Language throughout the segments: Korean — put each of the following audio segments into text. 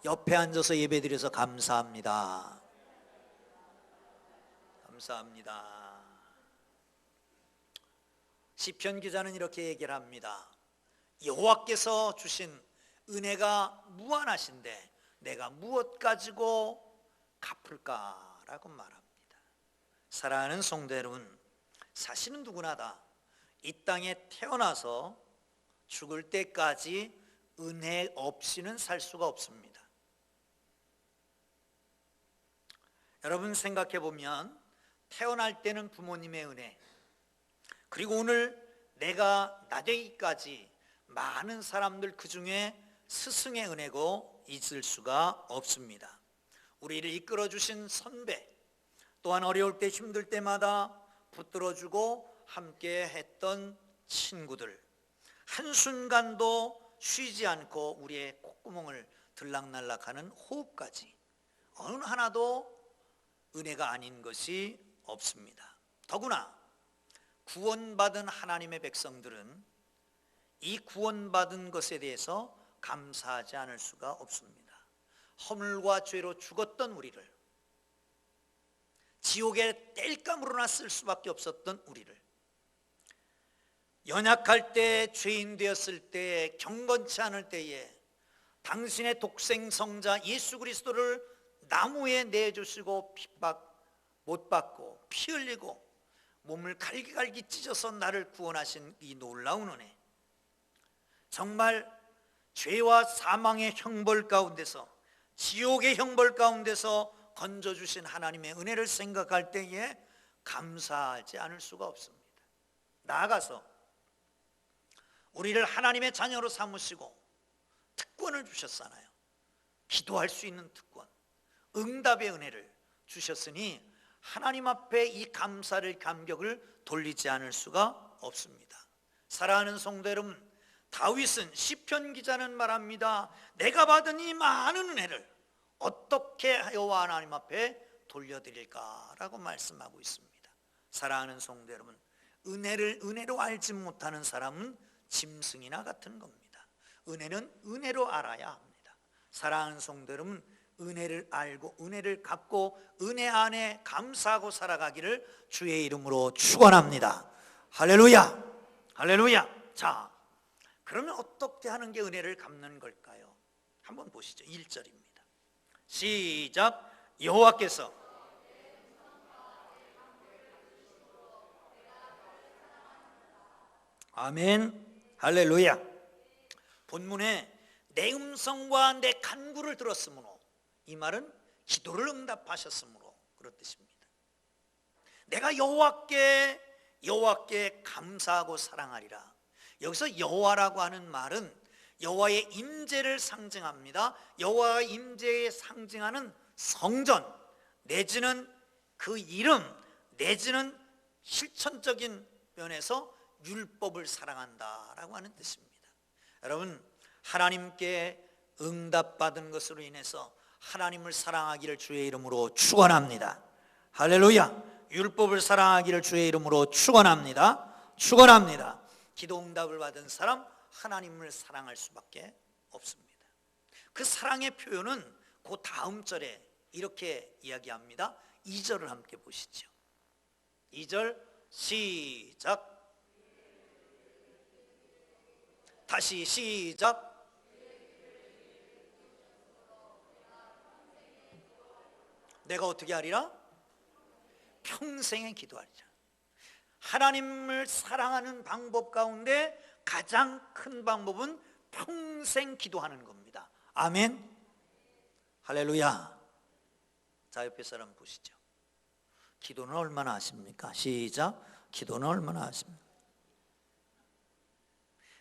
옆에 앉아서 예배드려서 감사합니다. 감사합니다. 시편 기자는 이렇게 얘기를 합니다. 여호와께서 주신 은혜가 무한하신데 내가 무엇 가지고 갚을까라고 말합니다. 사랑하는 성도 여러분, 사실은 누구나 다 이 땅에 태어나서 죽을 때까지 은혜 없이는 살 수가 없습니다. 여러분 생각해 보면 태어날 때는 부모님의 은혜, 그리고 오늘 내가 나되기까지 많은 사람들 그 중에 스승의 은혜고 잊을 수가 없습니다. 우리를 이끌어 주신 선배, 또한 어려울 때 힘들 때마다 붙들어주고 함께 했던 친구들, 한순간도 쉬지 않고 우리의 콧구멍을 들락날락하는 호흡까지 어느 하나도 은혜가 아닌 것이 없습니다. 더구나 구원받은 하나님의 백성들은 이 구원받은 것에 대해서 감사하지 않을 수가 없습니다. 허물과 죄로 죽었던 우리를, 지옥의 땔감으로나 쓸 수밖에 없었던 우리를, 연약할 때, 죄인 되었을 때, 경건치 않을 때에 당신의 독생 성자 예수 그리스도를 나무에 내주시고 핍박 못 받고 피 흘리고 몸을 갈기갈기 찢어서 나를 구원하신 이 놀라운 은혜, 정말 죄와 사망의 형벌 가운데서, 지옥의 형벌 가운데서 건져주신 하나님의 은혜를 생각할 때에 감사하지 않을 수가 없습니다. 나아가서 우리를 하나님의 자녀로 삼으시고 특권을 주셨잖아요. 기도할 수 있는 특권, 응답의 은혜를 주셨으니 하나님 앞에 이 감사를, 감격을 돌리지 않을 수가 없습니다. 사랑하는 성도 여러분, 다윗은, 시편 기자는 말합니다. 내가 받은 이 많은 은혜를 어떻게 여호와 하나님 앞에 돌려드릴까라고 말씀하고 있습니다. 사랑하는 성도 여러분, 은혜를 은혜로 알지 못하는 사람은 짐승이나 같은 겁니다. 은혜는 은혜로 알아야 합니다. 사랑하는 성도 여러분, 은혜를 알고 은혜를 갖고 은혜 안에 감사하고 살아가기를 주의 이름으로 축원합니다. 할렐루야, 할렐루야. 자, 그러면 어떻게 하는 게 은혜를 갚는 걸까요? 한번 보시죠. 1절입니다. 시작. 여호와께서 아멘, 할렐루야. 본문에 내 음성과 내 간구를 들었으므로, 이 말은 기도를 응답하셨으므로 그런 뜻입니다. 내가 여호와께 감사하고 사랑하리라. 여기서 여호와라고 하는 말은 여호와의 임재를 상징합니다. 여호와의 임재에 상징하는 성전 내지는 그 이름 내지는 실천적인 면에서 율법을 사랑한다라고 하는 뜻입니다. 여러분, 하나님께 응답받은 것으로 인해서 하나님을 사랑하기를 주의 이름으로 축원합니다. 할렐루야. 율법을 사랑하기를 주의 이름으로 축원합니다. 축원합니다. 기도 응답을 받은 사람, 하나님을 사랑할 수밖에 없습니다. 그 사랑의 표현은 그 다음 절에 이렇게 이야기합니다. 2절을 함께 보시죠. 2절 시작. 다시 시작. 내가 어떻게 하리라? 평생에 기도하리라. 하나님을 사랑하는 방법 가운데 가장 큰 방법은 평생 기도하는 겁니다. 아멘, 할렐루야. 자, 옆에 사람 보시죠. 기도는 얼마나 하십니까? 시작. 기도는 얼마나 하십니까?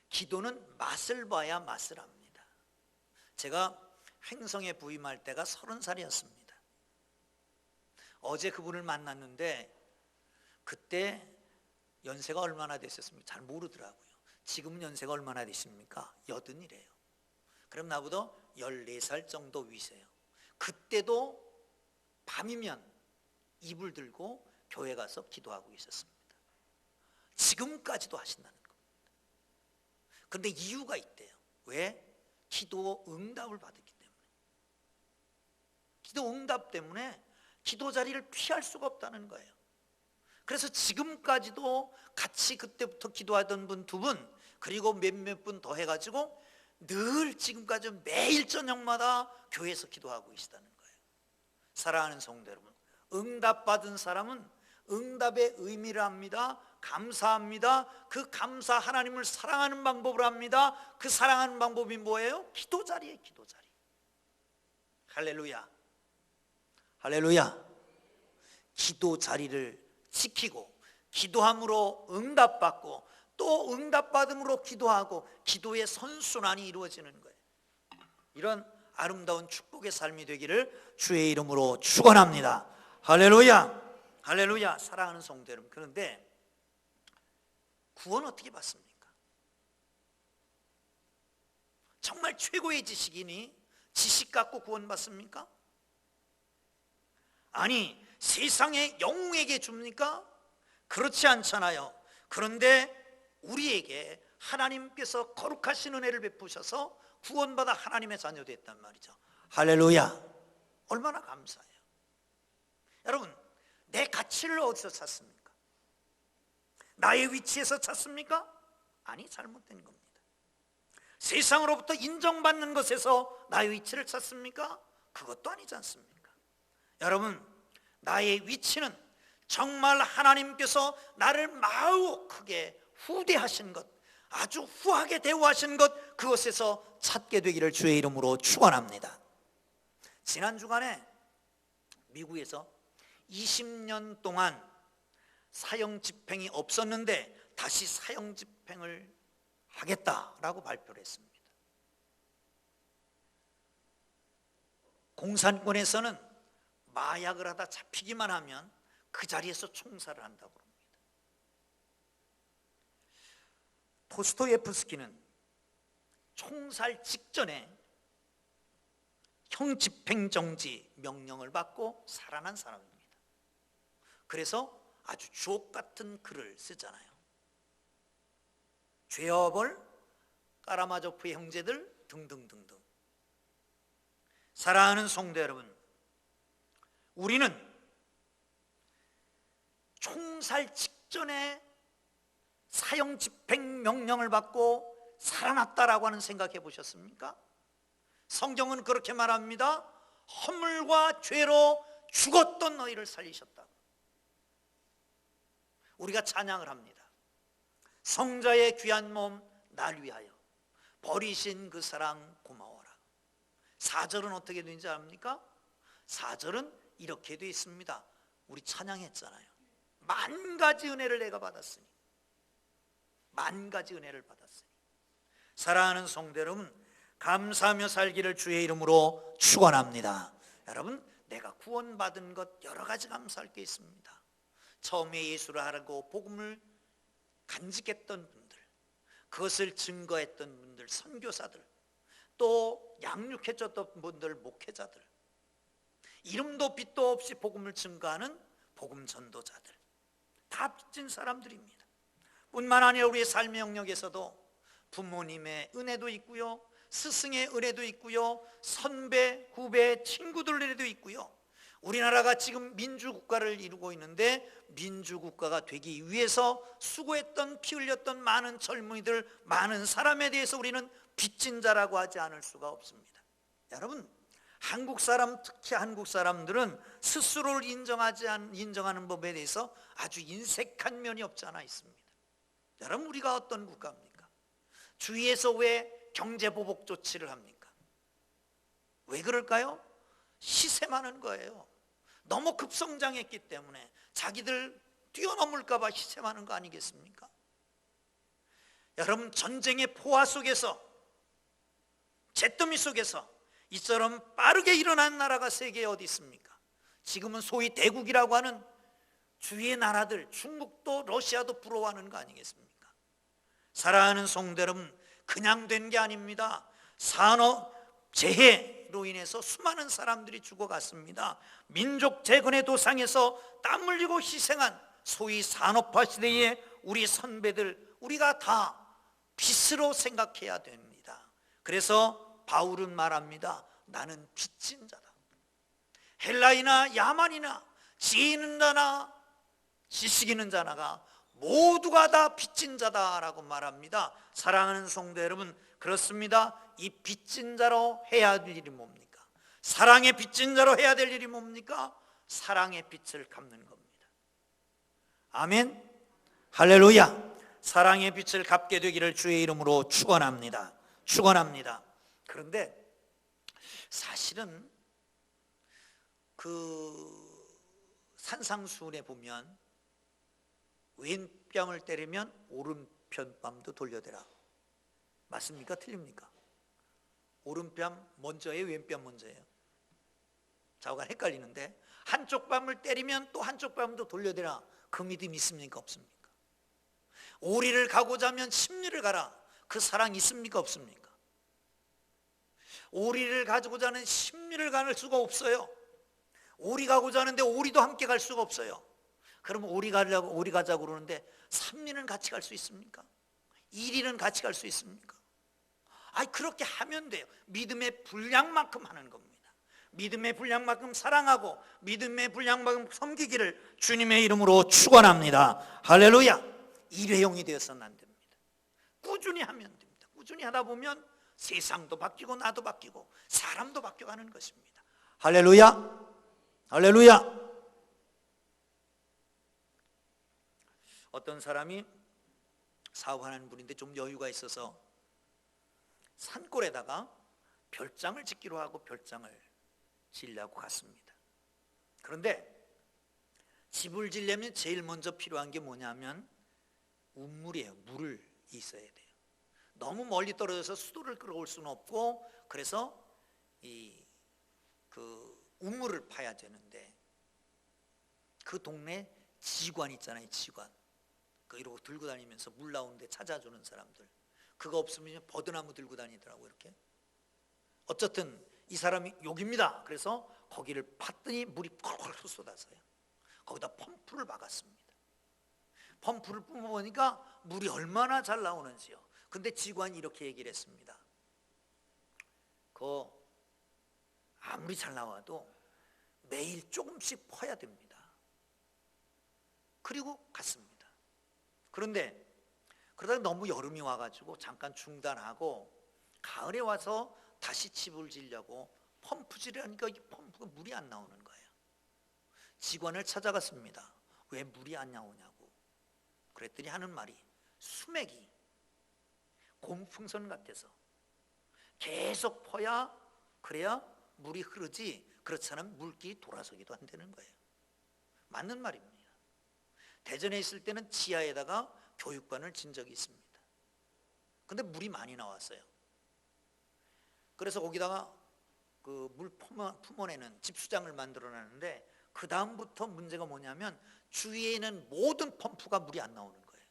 기도는 맛을 봐야 맛을 압니다. 제가 횡성에 부임할 때가 30살이었습니다. 어제 그분을 만났는데 그때 연세가 얼마나 되셨습니까? 잘 모르더라고요. 지금 연세가 얼마나 되십니까? 80이래요. 그럼 나보다 14살 정도 위세요. 그때도 밤이면 이불 들고 교회 가서 기도하고 있었습니다. 지금까지도 하신다는 겁니다. 그런데 이유가 있대요. 왜? 기도 응답을 받았기 때문에. 기도 응답 때문에 기도 자리를 피할 수가 없다는 거예요. 그래서 지금까지도 같이 그때부터 기도하던 분 2분, 그리고 몇몇 분 더 해가지고 늘 지금까지 매일 저녁마다 교회에서 기도하고 계시다는 거예요. 사랑하는 성도 여러분, 응답받은 사람은 응답의 의미를 압니다. 감사합니다. 그 감사, 하나님을 사랑하는 방법을 압니다. 그 사랑하는 방법이 뭐예요? 기도 자리에 기도 자리. 할렐루야, 할렐루야. 기도 자리를 지키고 기도함으로 응답받고 또 응답받음으로 기도하고 기도의 선순환이 이루어지는 거예요. 이런 아름다운 축복의 삶이 되기를 주의 이름으로 축원합니다. 할렐루야, 할렐루야. 사랑하는 성도 여러분, 그런데 구원 어떻게 받습니까? 정말 최고의 지식이니 지식 갖고 구원 받습니까? 아니, 세상의 영웅에게 줍니까? 그렇지 않잖아요. 그런데 우리에게 하나님께서 거룩하신 은혜를 베푸셔서 구원받아 하나님의 자녀 됐단 말이죠. 할렐루야. 얼마나 감사해요. 여러분, 내 가치를 어디서 찾습니까? 나의 위치에서 찾습니까? 아니, 잘못된 겁니다. 세상으로부터 인정받는 것에서 나의 위치를 찾습니까? 그것도 아니지 않습니까? 여러분, 나의 위치는 정말 하나님께서 나를 마우 크게 후대하신 것, 아주 후하게 대우하신 것, 그것에서 찾게 되기를 주의 이름으로 축원합니다. 지난 주간에 미국에서 20년 동안 사형 집행이 없었는데 다시 사형 집행을 하겠다라고 발표를 했습니다. 공산권에서는 마약을 하다 잡히기만 하면 그 자리에서 총살을 한다고 합니다. 도스토예프스키는 총살 직전에 형 집행 정지 명령을 받고 살아난 사람입니다. 그래서 아주 주옥 같은 글을 쓰잖아요. 죄업을 까라마조프의 형제들 등등등등. 사랑하는 성도 여러분, 우리는 총살 직전에 사형 집행 명령을 받고 살아났다라고 하는 생각해 보셨습니까? 성경은 그렇게 말합니다. 허물과 죄로 죽었던 너희를 살리셨다. 우리가 찬양을 합니다. 성자의 귀한 몸 날 위하여 버리신 그 사랑 고마워라. 4절은 어떻게 되는지 압니까? 4절은 이렇게 되어 있습니다. 우리 찬양했잖아요. 만 가지 은혜를 내가 받았으니, 만 가지 은혜를 받았으니. 사랑하는 성도 여러분, 감사하며 살기를 주의 이름으로 축원합니다. 여러분, 내가 구원받은 것 여러 가지 감사할 게 있습니다. 처음에 예수를 알고 복음을 간직했던 분들, 그것을 증거했던 분들, 선교사들, 또 양육해줬던 분들, 목회자들, 이름도 빛도 없이 복음을 증거하는 복음 전도자들, 다 빚진 사람들입니다. 뿐만 아니라 우리의 삶의 영역에서도 부모님의 은혜도 있고요, 스승의 은혜도 있고요, 선배, 후배, 친구들 은혜도 있고요. 우리나라가 지금 민주국가를 이루고 있는데 민주국가가 되기 위해서 수고했던, 피 흘렸던 많은 젊은이들, 많은 사람에 대해서 우리는 빚진 자라고 하지 않을 수가 없습니다. 여러분, 한국 사람, 특히 한국 사람들은 스스로를 인정하는 법에 대해서 아주 인색한 면이 없지 않아 있습니다. 여러분, 우리가 어떤 국가입니까? 주위에서 왜 경제보복 조치를 합니까? 왜 그럴까요? 시샘하는 거예요. 너무 급성장했기 때문에 자기들 뛰어넘을까 봐 시샘하는 거 아니겠습니까? 여러분, 전쟁의 포화 속에서, 잿더미 속에서 이처럼 빠르게 일어난 나라가 세계에 어디 있습니까? 지금은 소위 대국이라고 하는 주위의 나라들, 중국도 러시아도 부러워하는 거 아니겠습니까? 사랑하는 성도 여러분, 그냥 된 게 아닙니다. 산업 재해로 인해서 수많은 사람들이 죽어갔습니다. 민족 재건의 도상에서 땀 흘리고 희생한 소위 산업화 시대의 우리 선배들, 우리가 다 빚으로 생각해야 됩니다. 그래서 바울은 말합니다. 나는 빚진 자다. 헬라이나 야만이나 지혜 있는 자나 지식 있는 자나가 모두가 다 빚진 자다라고 말합니다. 사랑하는 성도 여러분, 그렇습니다. 이 빚진 자로 해야 될 일이 뭡니까? 사랑의 빚진 자로 해야 될 일이 뭡니까? 사랑의 빚을 갚는 겁니다. 아멘. 할렐루야. 사랑의 빚을 갚게 되기를 주의 이름으로 축원합니다. 축원합니다. 그런데 사실은 그 산상수훈에 보면 왼뺨을 때리면 오른편 뺨도 돌려대라. 맞습니까? 틀립니까? 오른뺨 먼저예요? 왼뺨 먼저예요? 좌우가 헷갈리는데, 한쪽 뺨을 때리면 또 한쪽 뺨도 돌려대라. 그 믿음 있습니까? 없습니까? 오리를 가고자 하면 십리를 가라. 그 사랑 있습니까? 없습니까? 오리를 가지고자 하는 십리를 갈 수가 없어요. 오리 가고자 하는데 오리도 함께 갈 수가 없어요. 그럼 오리 가자고 그러는데 3리는 같이 갈 수 있습니까? 1리는 같이 갈 수 있습니까? 그렇게 하면 돼요. 믿음의 분량만큼 하는 겁니다. 믿음의 분량만큼 사랑하고 믿음의 분량만큼 섬기기를 주님의 이름으로 축원합니다. 할렐루야. 일회용이 되어서는 안 됩니다. 꾸준히 하면 됩니다. 꾸준히 하다 보면 세상도 바뀌고 나도 바뀌고 사람도 바뀌어가는 것입니다. 할렐루야. 할렐루야. 어떤 사람이 사업하는 분인데 좀 여유가 있어서 산골에다가 별장을 짓기로 하고 별장을 지으려고 갔습니다. 그런데 집을 지려면 제일 먼저 필요한 게 뭐냐면 우물이에요. 물을 있어야 돼요. 너무 멀리 떨어져서 수도를 끌어올 수는 없고, 그래서 그 우물을 파야 되는데, 그 동네 지관 있잖아요. 지관. 이러고 들고 다니면서 물 나오는 데 찾아주는 사람들, 그거 없으면 버드나무 들고 다니더라고요. 이렇게. 어쨌든 이 사람이 여기입니다. 그래서 거기를 팠더니 물이 펄펄 쏟아서요. 거기다 펌프를 박았습니다. 펌프를 뿜어보니까 물이 얼마나 잘 나오는지요. 근데 직원이 이렇게 얘기를 했습니다. 아무리 잘 나와도 매일 조금씩 퍼야 됩니다. 그리고 갔습니다. 그런데 그러다가 너무 여름이 와가지고 잠깐 중단하고 가을에 와서 다시 집을 지려고 펌프질을 하니까 이 펌프가 물이 안 나오는 거예요. 직원을 찾아갔습니다. 왜 물이 안 나오냐고. 그랬더니 하는 말이, 수맥이 곰풍선 같아서 계속 퍼야, 그래야 물이 흐르지, 그렇지 않으면 물길이 돌아서기도 한다는 거예요. 맞는 말입니다. 대전에 있을 때는 지하에다가 교육관을 진 적이 있습니다. 근데 물이 많이 나왔어요. 그래서 거기다가 그 물 품어내는 집수장을 만들어놨는데, 그 다음부터 문제가 뭐냐면 주위에 있는 모든 펌프가 물이 안 나오는 거예요.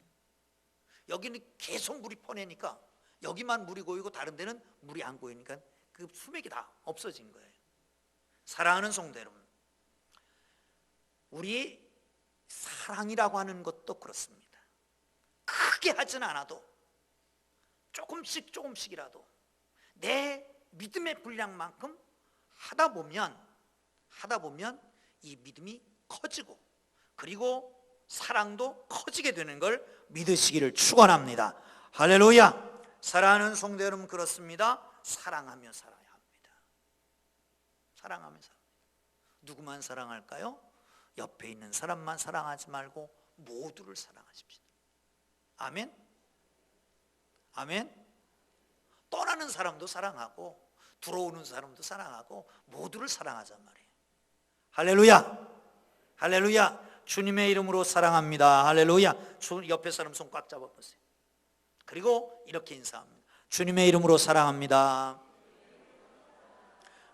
여기는 계속 물이 퍼내니까 여기만 물이 고이고 다른 데는 물이 안 고이니까 그 수맥이 다 없어진 거예요. 사랑하는 성도 여러분, 우리 사랑이라고 하는 것도 그렇습니다. 크게 하진 않아도 조금씩이라도 내 믿음의 분량만큼 하다 보면 이 믿음이 커지고, 그리고 사랑도 커지게 되는 걸 믿으시기를 축원합니다. 할렐루야. 사랑하는 성도 여러분, 그렇습니다. 사랑하며 살아야 합니다. 사랑하며 살아야 합니다. 누구만 사랑할까요? 옆에 있는 사람만 사랑하지 말고 모두를 사랑하십시오. 아멘. 아멘. 떠나는 사람도 사랑하고 들어오는 사람도 사랑하고 모두를 사랑하잔 말이에요. 할렐루야. 할렐루야. 주님의 이름으로 사랑합니다. 할렐루야. 옆에 사람 손 꽉 잡아보세요. 그리고 이렇게 인사합니다. 주님의 이름으로 사랑합니다.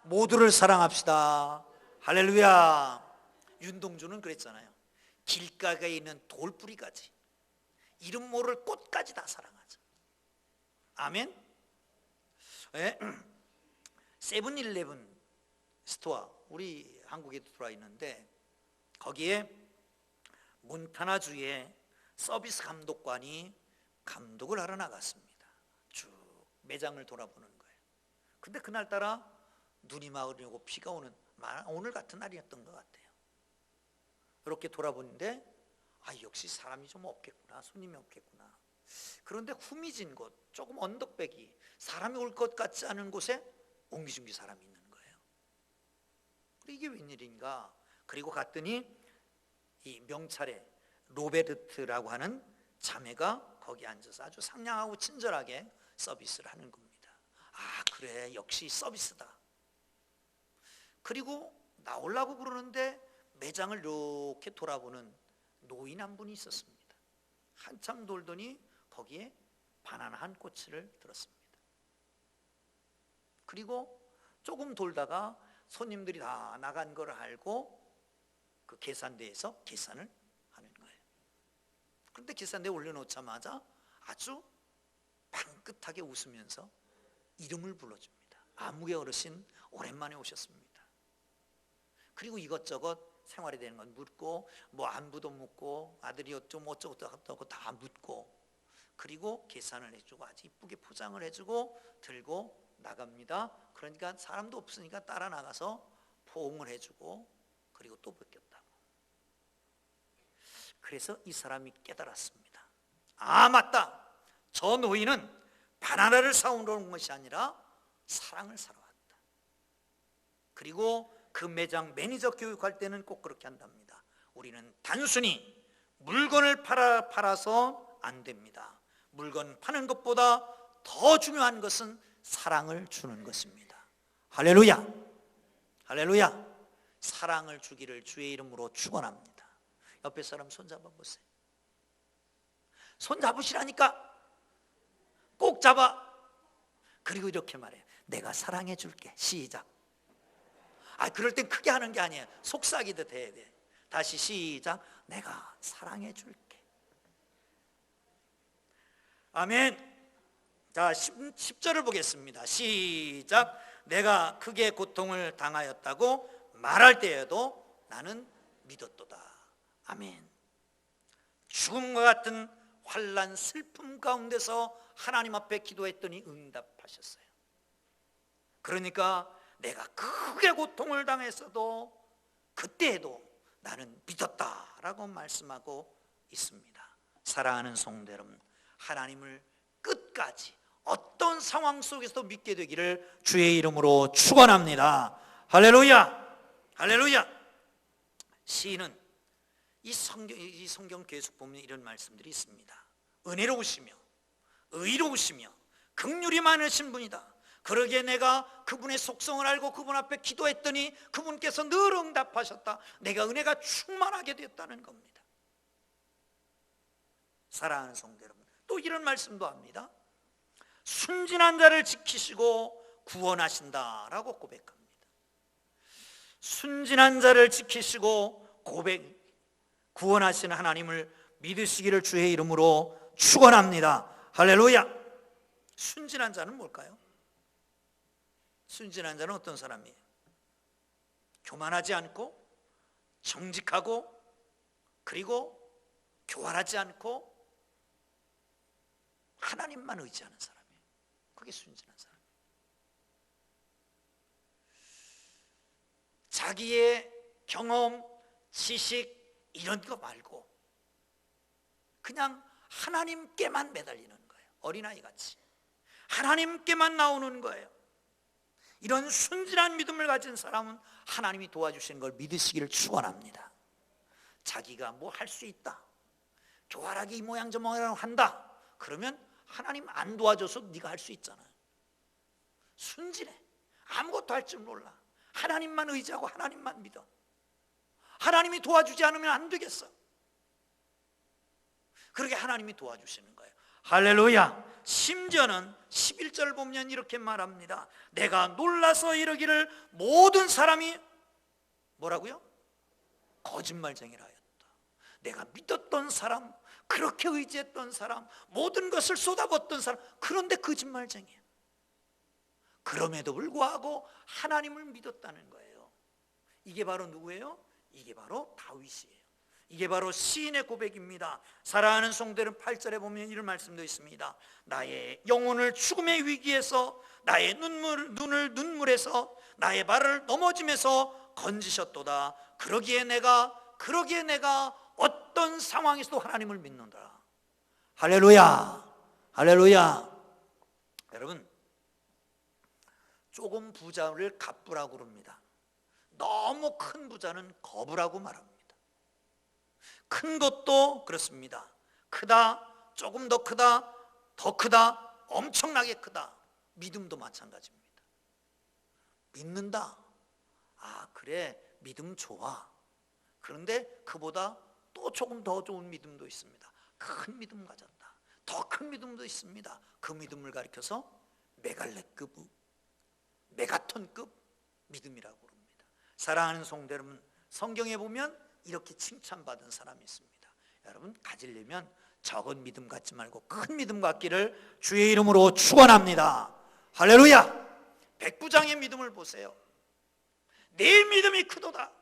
모두를 사랑합시다. 할렐루야. 윤동주는 그랬잖아요. 길가에 있는 돌뿌리까지, 이름 모를 꽃까지 다 사랑하죠. 아멘. 세븐일레븐 스토어, 우리 한국에도 들어와 있는데, 거기에 몬타나주의 서비스 감독관이 감독을 하러 나갔습니다. 쭉 매장을 돌아보는 거예요. 근데 그날따라 눈이 마르고 비가 오는 오늘 같은 날이었던 것 같아요. 이렇게 돌아보는데 역시 사람이 좀 없겠구나, 손님이 없겠구나. 그런데 후미진 곳, 조금 언덕배기, 사람이 올 것 같지 않은 곳에 옹기종기 사람이 있는 거예요. 이게 웬일인가? 그리고 갔더니 이 명찰에 로베르트라고 하는 자매가 거기 앉아서 아주 상냥하고 친절하게 서비스를 하는 겁니다. 그래, 역시 서비스다. 그리고 나오려고 그러는데 매장을 이렇게 돌아보는 노인 한 분이 있었습니다. 한참 돌더니 거기에 바나나 한 꼬치를 들었습니다. 그리고 조금 돌다가 손님들이 다 나간 걸 알고 그 계산대에서 계산을 하는 거예요. 그런데 계산대에 올려놓자마자 아주 빵긋하게 웃으면서 이름을 불러줍니다. 아무개 어르신 오랜만에 오셨습니다. 그리고 이것저것 생활에 대한 건 묻고, 안부도 묻고, 아들이 좀 어쩌고 다 묻고, 그리고 계산을 해주고 아주 이쁘게 포장을 해주고 들고 나갑니다. 그러니까 사람도 없으니까 따라 나가서 포옹을 해주고, 그리고 또 벗겼다고. 그래서 이 사람이 깨달았습니다. 맞다, 저 노인은 바나나를 사오러 온 것이 아니라 사랑을 사러 왔다. 그리고 그 매장 매니저 교육할 때는 꼭 그렇게 한답니다. 우리는 단순히 물건을 팔아서 안 됩니다. 물건 파는 것보다 더 중요한 것은 사랑을 주는 것입니다. 할렐루야, 할렐루야. 사랑을 주기를 주의 이름으로 축원합니다. 옆에 사람 손 잡아보세요. 손 잡으시라니까. 꼭 잡아. 그리고 이렇게 말해요. 내가 사랑해 줄게. 시작. 그럴 땐 크게 하는 게 아니에요. 속삭이듯 해야 돼. 다시 시작. 내가 사랑해 줄게. 아멘. 자, 10절을 보겠습니다. 시작. 내가 크게 고통을 당하였다고 말할 때에도 나는 믿었도다. 아멘. 죽음과 같은 환난 슬픔 가운데서 하나님 앞에 기도했더니 응답하셨어요. 그러니까 내가 크게 고통을 당했어도 그때에도 나는 믿었다라고 말씀하고 있습니다. 사랑하는 성도 여러분, 하나님을 끝까지 어떤 상황 속에서도 믿게 되기를 주의 이름으로 축원합니다. 할렐루야, 할렐루야. 시인은 이 성경 계속 보면 이런 말씀들이 있습니다. 은혜로우시며 의로우시며 긍휼이 많으신 분이다. 그러기에 내가 그분의 속성을 알고 그분 앞에 기도했더니 그분께서 늘 응답하셨다. 내가 은혜가 충만하게 됐다는 겁니다. 사랑하는 성도 여러분, 또 이런 말씀도 합니다. 순진한 자를 지키시고 구원하신다라고 고백합니다. 순진한 자를 지키시고 구원하시는 하나님을 믿으시기를 주의 이름으로 축원합니다. 할렐루야. 순진한 자는 뭘까요? 순진한 자는 어떤 사람이에요? 교만하지 않고 정직하고 그리고 교활하지 않고 하나님만 의지하는 사람이에요. 그게 순진한 사람이에요. 자기의 경험, 지식 이런 거 말고 그냥 하나님께만 매달리는 거예요. 어린아이같이 하나님께만 나오는 거예요. 이런 순진한 믿음을 가진 사람은 하나님이 도와주시는 걸 믿으시기를 축원합니다. 자기가 뭐 할 수 있다, 교활하게 이 모양 저 모양 한다, 그러면 하나님 안 도와줘서 네가 할 수 있잖아요. 순진해, 아무것도 할 줄 몰라, 하나님만 의지하고 하나님만 믿어. 하나님이 도와주지 않으면 안 되겠어. 그렇게 하나님이 도와주시는 거예요. 할렐루야. 심지어는 11절 보면 이렇게 말합니다. 내가 놀라서 이르기를 모든 사람이 뭐라고요? 거짓말쟁이라 하였다. 내가 믿었던 사람, 그렇게 의지했던 사람, 모든 것을 쏟아붓던 사람, 그런데 거짓말쟁이야. 그럼에도 불구하고 하나님을 믿었다는 거예요. 이게 바로 누구예요? 이게 바로 다윗이에요. 이게 바로 시인의 고백입니다. 사랑하는 성도들은 8절에 보면 이런 말씀도 있습니다. 나의 영혼을 죽음의 위기에서, 나의 눈물에서 나의 발을 넘어짐에서 건지셨도다. 그러기에 내가 어떤 상황에서도 하나님을 믿는다. 할렐루야, 할렐루야. 여러분, 조금 부자를 갑부라고 그럽니다. 너무 큰 부자는 거부라고 말합니다. 큰 것도 그렇습니다. 크다, 조금 더 크다, 더 크다, 엄청나게 크다. 믿음도 마찬가지입니다. 믿는다. 아, 그래, 믿음 좋아. 그런데 그보다 또 조금 더 좋은 믿음도 있습니다. 큰 믿음 가졌다. 더 큰 믿음도 있습니다. 그 믿음을 가리켜서 메갈레급, 메가톤급 믿음이라고 합니다. 사랑하는 성도 여러분, 성경에 보면 이렇게 칭찬받은 사람이 있습니다. 여러분, 가지려면 적은 믿음 갖지 말고 큰 믿음 갖기를 주의 이름으로 축원합니다. 할렐루야. 백부장의 믿음을 보세요. 내 믿음이 크도다.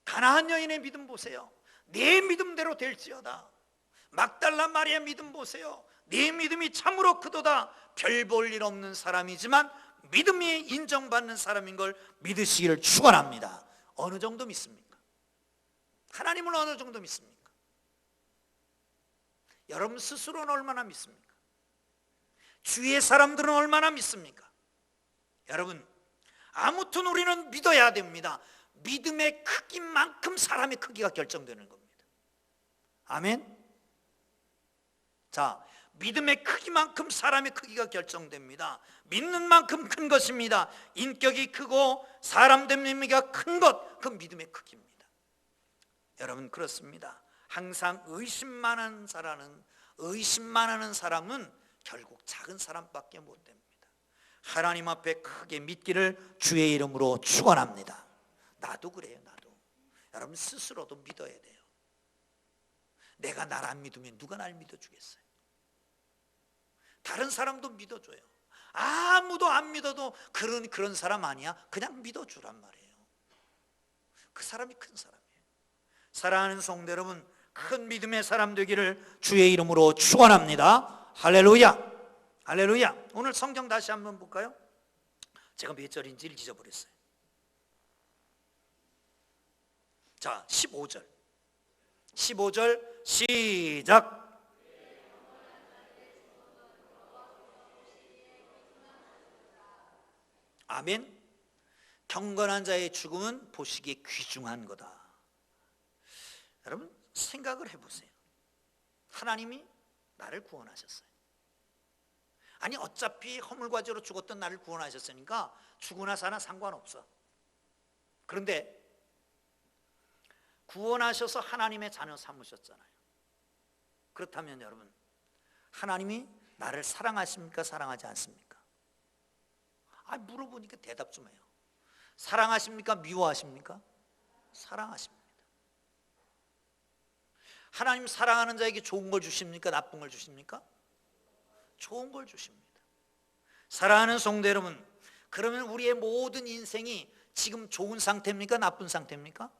가나안 여인의 믿음 보세요. 내 믿음대로 될지어다. 막달라 마리아의 믿음 보세요. 내 믿음이 참으로 크도다. 별 볼 일 없는 사람이지만 믿음이 인정받는 사람인 걸 믿으시기를 축원합니다. 어느 정도 믿습니까? 하나님을 어느 정도 믿습니까? 여러분 스스로는 얼마나 믿습니까? 주위의 사람들은 얼마나 믿습니까? 여러분, 아무튼 우리는 믿어야 됩니다. 믿음의 크기만큼 사람의 크기가 결정되는 겁니다. 아멘. 자, 믿음의 크기만큼 사람의 크기가 결정됩니다. 믿는 만큼 큰 것입니다. 인격이 크고 사람 됨미가 큰 것, 그 믿음의 크기입니다. 여러분, 그렇습니다. 항상 의심만 하는 사람은 결국 작은 사람밖에 못 됩니다. 하나님 앞에 크게 믿기를 주의 이름으로 축원합니다. 나도 그래요. 나도. 여러분 스스로도 믿어야 돼요. 내가 날 안 믿으면 누가 날 믿어주겠어요? 다른 사람도 믿어줘요. 아무도 안 믿어도 그런 사람 아니야? 그냥 믿어주란 말이에요. 그 사람이 큰 사람이에요. 사랑하는 성도 여러분, 큰 믿음의 사람 되기를 주의 이름으로 축원합니다. 할렐루야, 할렐루야. 오늘 성경 다시 한번 볼까요? 제가 몇 절인지를 잊어버렸어요. 자, 15절 시작. 아멘. 경건한 자의 죽음은 보시기에 귀중한 거다. 여러분 생각을 해보세요. 하나님이 나를 구원하셨어요. 아니 어차피 허물과제로 죽었던 나를 구원하셨으니까 죽으나 사나 상관없어. 그런데 구원하셔서 하나님의 자녀 삼으셨잖아요. 그렇다면 여러분, 하나님이 나를 사랑하십니까? 사랑하지 않습니까? 물어보니까 대답 좀 해요. 사랑하십니까? 미워하십니까? 사랑하십니다. 하나님 사랑하는 자에게 좋은 걸 주십니까? 나쁜 걸 주십니까? 좋은 걸 주십니다. 사랑하는 성도 여러분, 그러면 우리의 모든 인생이 지금 좋은 상태입니까? 나쁜 상태입니까?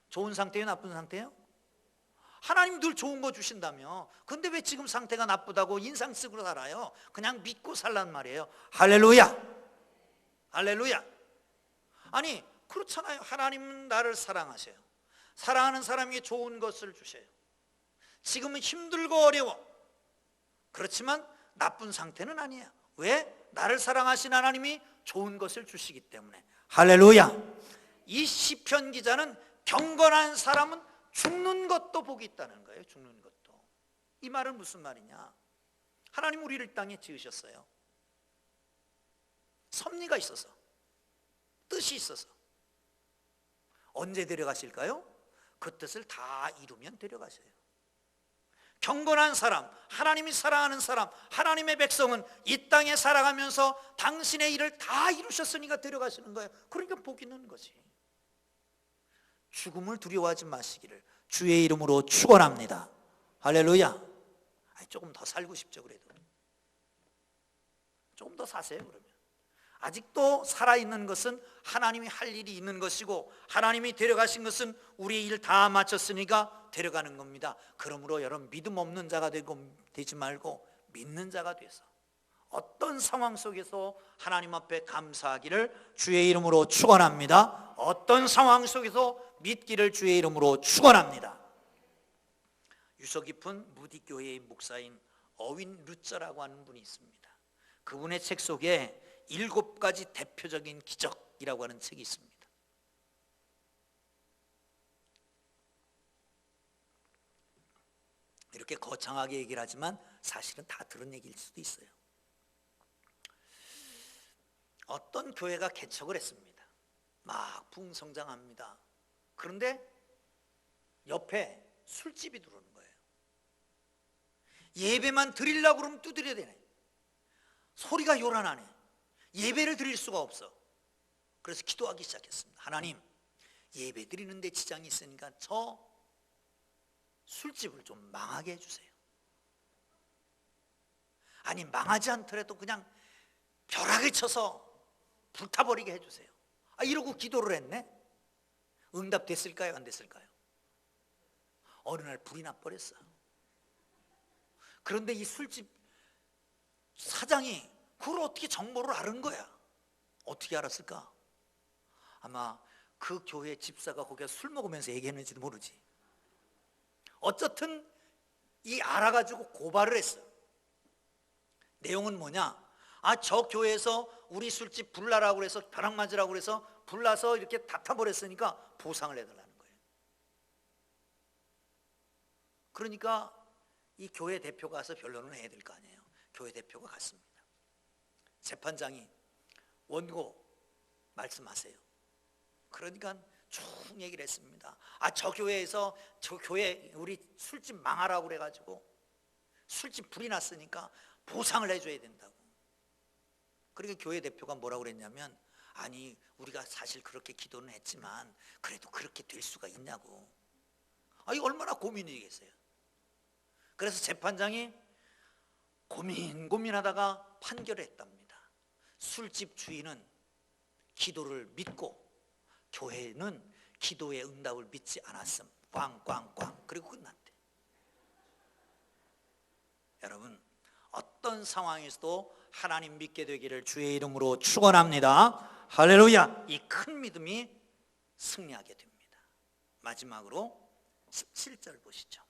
좋은 상태예요? 나쁜 상태예요? 하나님 늘 좋은 거 주신다며. 근데 왜 지금 상태가 나쁘다고 인상 쓰고 살아요? 그냥 믿고 살란 말이에요. 할렐루야, 할렐루야. 아니 그렇잖아요. 하나님은 나를 사랑하셔요. 사랑하는 사람에게 좋은 것을 주셔요. 지금은 힘들고 어려워. 그렇지만 나쁜 상태는 아니에요. 왜? 나를 사랑하신 하나님이 좋은 것을 주시기 때문에. 할렐루야. 이 시편 기자는 경건한 사람은 죽는 것도 복이 있다는 거예요. 죽는 것도. 이 말은 무슨 말이냐? 하나님 우리를 땅에 지으셨어요. 섭리가 있어서, 뜻이 있어서. 언제 데려가실까요? 그 뜻을 다 이루면 데려가셔요. 경건한 사람, 하나님이 사랑하는 사람, 하나님의 백성은 이 땅에 살아가면서 당신의 일을 다 이루셨으니까 데려가시는 거예요. 그러니까 복 있는 거지. 죽음을 두려워하지 마시기를 주의 이름으로 축원합니다. 할렐루야. 조금 더 살고 싶죠. 그래도 조금 더 사세요. 그러면 아직도 살아있는 것은 하나님이 할 일이 있는 것이고, 하나님이 데려가신 것은 우리의 일 다 마쳤으니까 데려가는 겁니다. 그러므로 여러분 믿음 없는 자가 되지 말고 믿는 자가 돼서 어떤 상황 속에서 하나님 앞에 감사하기를 주의 이름으로 축원합니다. 어떤 상황 속에서 믿기를 주의 이름으로 축원합니다. 유서 깊은 무디 교회의 목사인 어윈 루처라고 하는 분이 있습니다. 그분의 책 속에 7가지 대표적인 기적이라고 하는 책이 있습니다. 이렇게 거창하게 얘기를 하지만 사실은 다 들은 얘기일 수도 있어요. 어떤 교회가 개척을 했습니다. 막 풍성장합니다. 그런데 옆에 술집이 들어오는 거예요. 예배만 드리려고 그러면 두드려야 되네. 소리가 요란하네. 예배를 드릴 수가 없어. 그래서 기도하기 시작했습니다. 하나님, 예배 드리는데 지장이 있으니까 저 술집을 좀 망하게 해주세요. 아니, 망하지 않더라도 그냥 벼락을 쳐서 불타버리게 해주세요. 이러고 기도를 했네. 응답됐을까요? 안 됐을까요? 어느 날 불이 나버렸어요. 그런데 이 술집 사장이 그걸 어떻게 정보를 알은 거야? 어떻게 알았을까? 아마 그 교회 집사가 거기서 술 먹으면서 얘기했는지도 모르지. 어쨌든 이 알아가지고 고발을 했어. 내용은 뭐냐? 저 교회에서 우리 술집 불나라고 그래서 벼락 맞으라고 그래서 불나서 이렇게 다 타버렸으니까 보상을 해달라는 거예요. 그러니까 이 교회 대표가 가서 변론을 해야 될 거 아니에요. 교회 대표가 갔습니다. 재판장이 원고 말씀하세요. 그러니까 쭉 얘기를 했습니다. 저 교회에서 저 교회 우리 술집 망하라고 그래가지고 술집 불이 났으니까 보상을 해줘야 된다고. 그러니까 교회 대표가 뭐라고 그랬냐면, 아니 우리가 사실 그렇게 기도는 했지만 그래도 그렇게 될 수가 있냐고. 이거 얼마나 고민이겠어요. 그래서 재판장이 고민하다가 판결을 했답니다. 술집 주인은 기도를 믿고 교회는 기도의 응답을 믿지 않았음. 꽝꽝꽝. 그리고 끝났대. 여러분, 어떤 상황에서도 하나님 믿게 되기를 주의 이름으로 축원합니다. 할렐루야. 이 큰 믿음이 승리하게 됩니다. 마지막으로 17절 보시죠.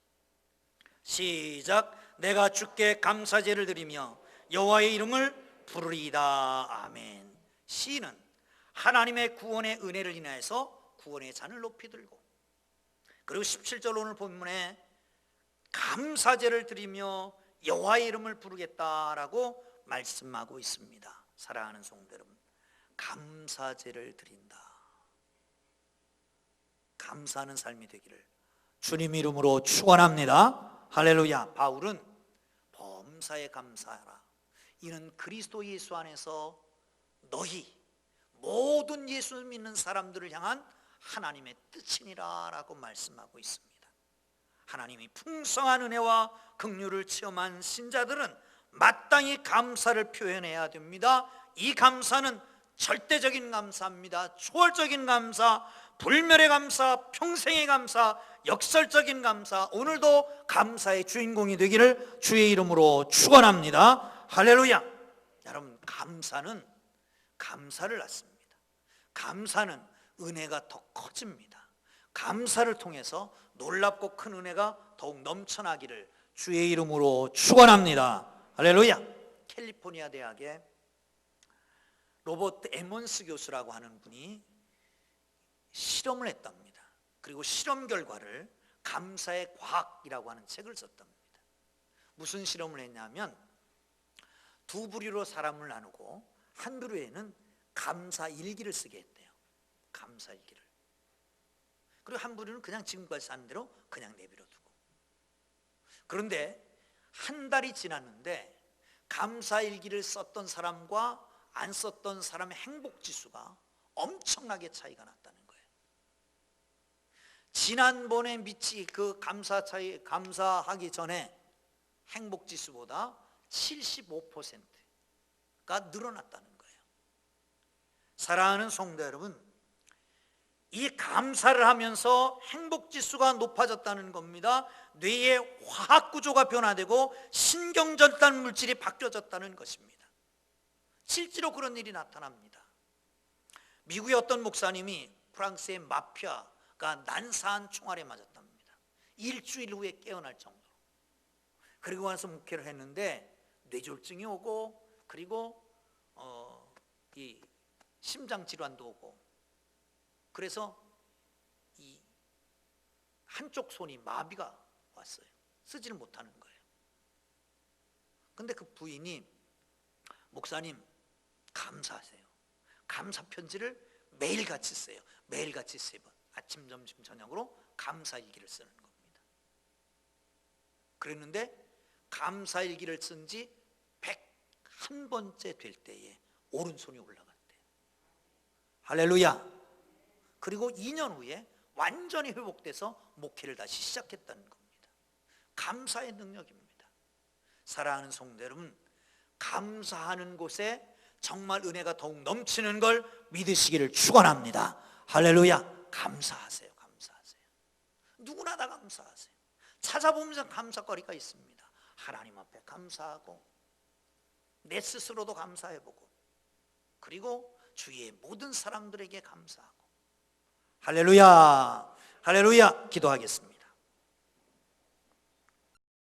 시작. 내가 주께 감사제를 드리며 여호와의 이름을 부르리이다. 아멘. 시인은 하나님의 구원의 은혜를 인하여서 구원의 잔을 높이 들고, 그리고 17절 오늘 본문에 감사제를 드리며 여호와의 이름을 부르겠다라고 말씀하고 있습니다. 사랑하는 성도 여러분, 감사제를 드린다. 감사하는 삶이 되기를 주님 이름으로 축원합니다. 할렐루야. 바울은 범사에 감사하라. 이는 그리스도 예수 안에서 너희 모든 예수 믿는 사람들을 향한 하나님의 뜻이니라 라고 말씀하고 있습니다. 하나님이 풍성한 은혜와 긍휼을 체험한 신자들은 마땅히 감사를 표현해야 됩니다. 이 감사는 절대적인 감사입니다. 초월적인 감사, 불멸의 감사, 평생의 감사, 역설적인 감사, 오늘도 감사의 주인공이 되기를 주의 이름으로 축원합니다. 할렐루야. 여러분, 감사는 감사를 낳습니다. 감사는 은혜가 더 커집니다. 감사를 통해서 놀랍고 큰 은혜가 더욱 넘쳐나기를 주의 이름으로 축원합니다. 할렐루야. 캘리포니아 대학의 로버트 에몬스 교수라고 하는 분이 실험을 했답니다. 그리고 실험 결과를 감사의 과학이라고 하는 책을 썼답니다. 무슨 실험을 했냐면, 두 부류로 사람을 나누고 한 부류에는 감사 일기를 쓰게 했대요. 감사 일기를. 그리고 한 부류는 그냥 지금까지 사는 대로 그냥 내버려 두고. 그런데 한 달이 지났는데 감사 일기를 썼던 사람과 안 썼던 사람의 행복 지수가 엄청나게 차이가 났다는 거예요. 지난번에 미치 그 감사하기 전에 행복 지수보다 75%가 늘어났다는 거예요. 사랑하는 성도 여러분, 이 감사를 하면서 행복 지수가 높아졌다는 겁니다. 뇌의 화학 구조가 변화되고 신경절단 물질이 바뀌어졌다는 것입니다. 실제로 그런 일이 나타납니다. 미국의 어떤 목사님이 프랑스의 마피아가 난사한 총알에 맞았답니다. 일주일 후에 깨어날 정도로. 그리고 와서 목회를 했는데 뇌졸중이 오고, 그리고 이 심장 질환도 오고, 그래서 이 한쪽 손이 마비가 왔어요. 쓰지를 못하는 거예요. 근데 그 부인이, 목사님 감사하세요. 감사 편지를 매일같이 써요. 매일같이 3번, 아침, 점심, 저녁으로 감사일기를 쓰는 겁니다. 그랬는데 감사일기를 쓴 지 101번째 될 때에 오른손이 올라갔대요. 할렐루야. 그리고 2년 후에 완전히 회복돼서 목회를 다시 시작했다는 겁니다. 감사의 능력입니다. 사랑하는 성도 여러분, 감사하는 곳에 정말 은혜가 더욱 넘치는 걸 믿으시기를 축원합니다. 할렐루야. 감사하세요. 감사하세요. 누구나 다 감사하세요. 찾아보면서 감사거리가 있습니다. 하나님 앞에 감사하고, 내 스스로도 감사해보고, 그리고 주위의 모든 사람들에게 감사하고. 할렐루야. 할렐루야. 기도하겠습니다.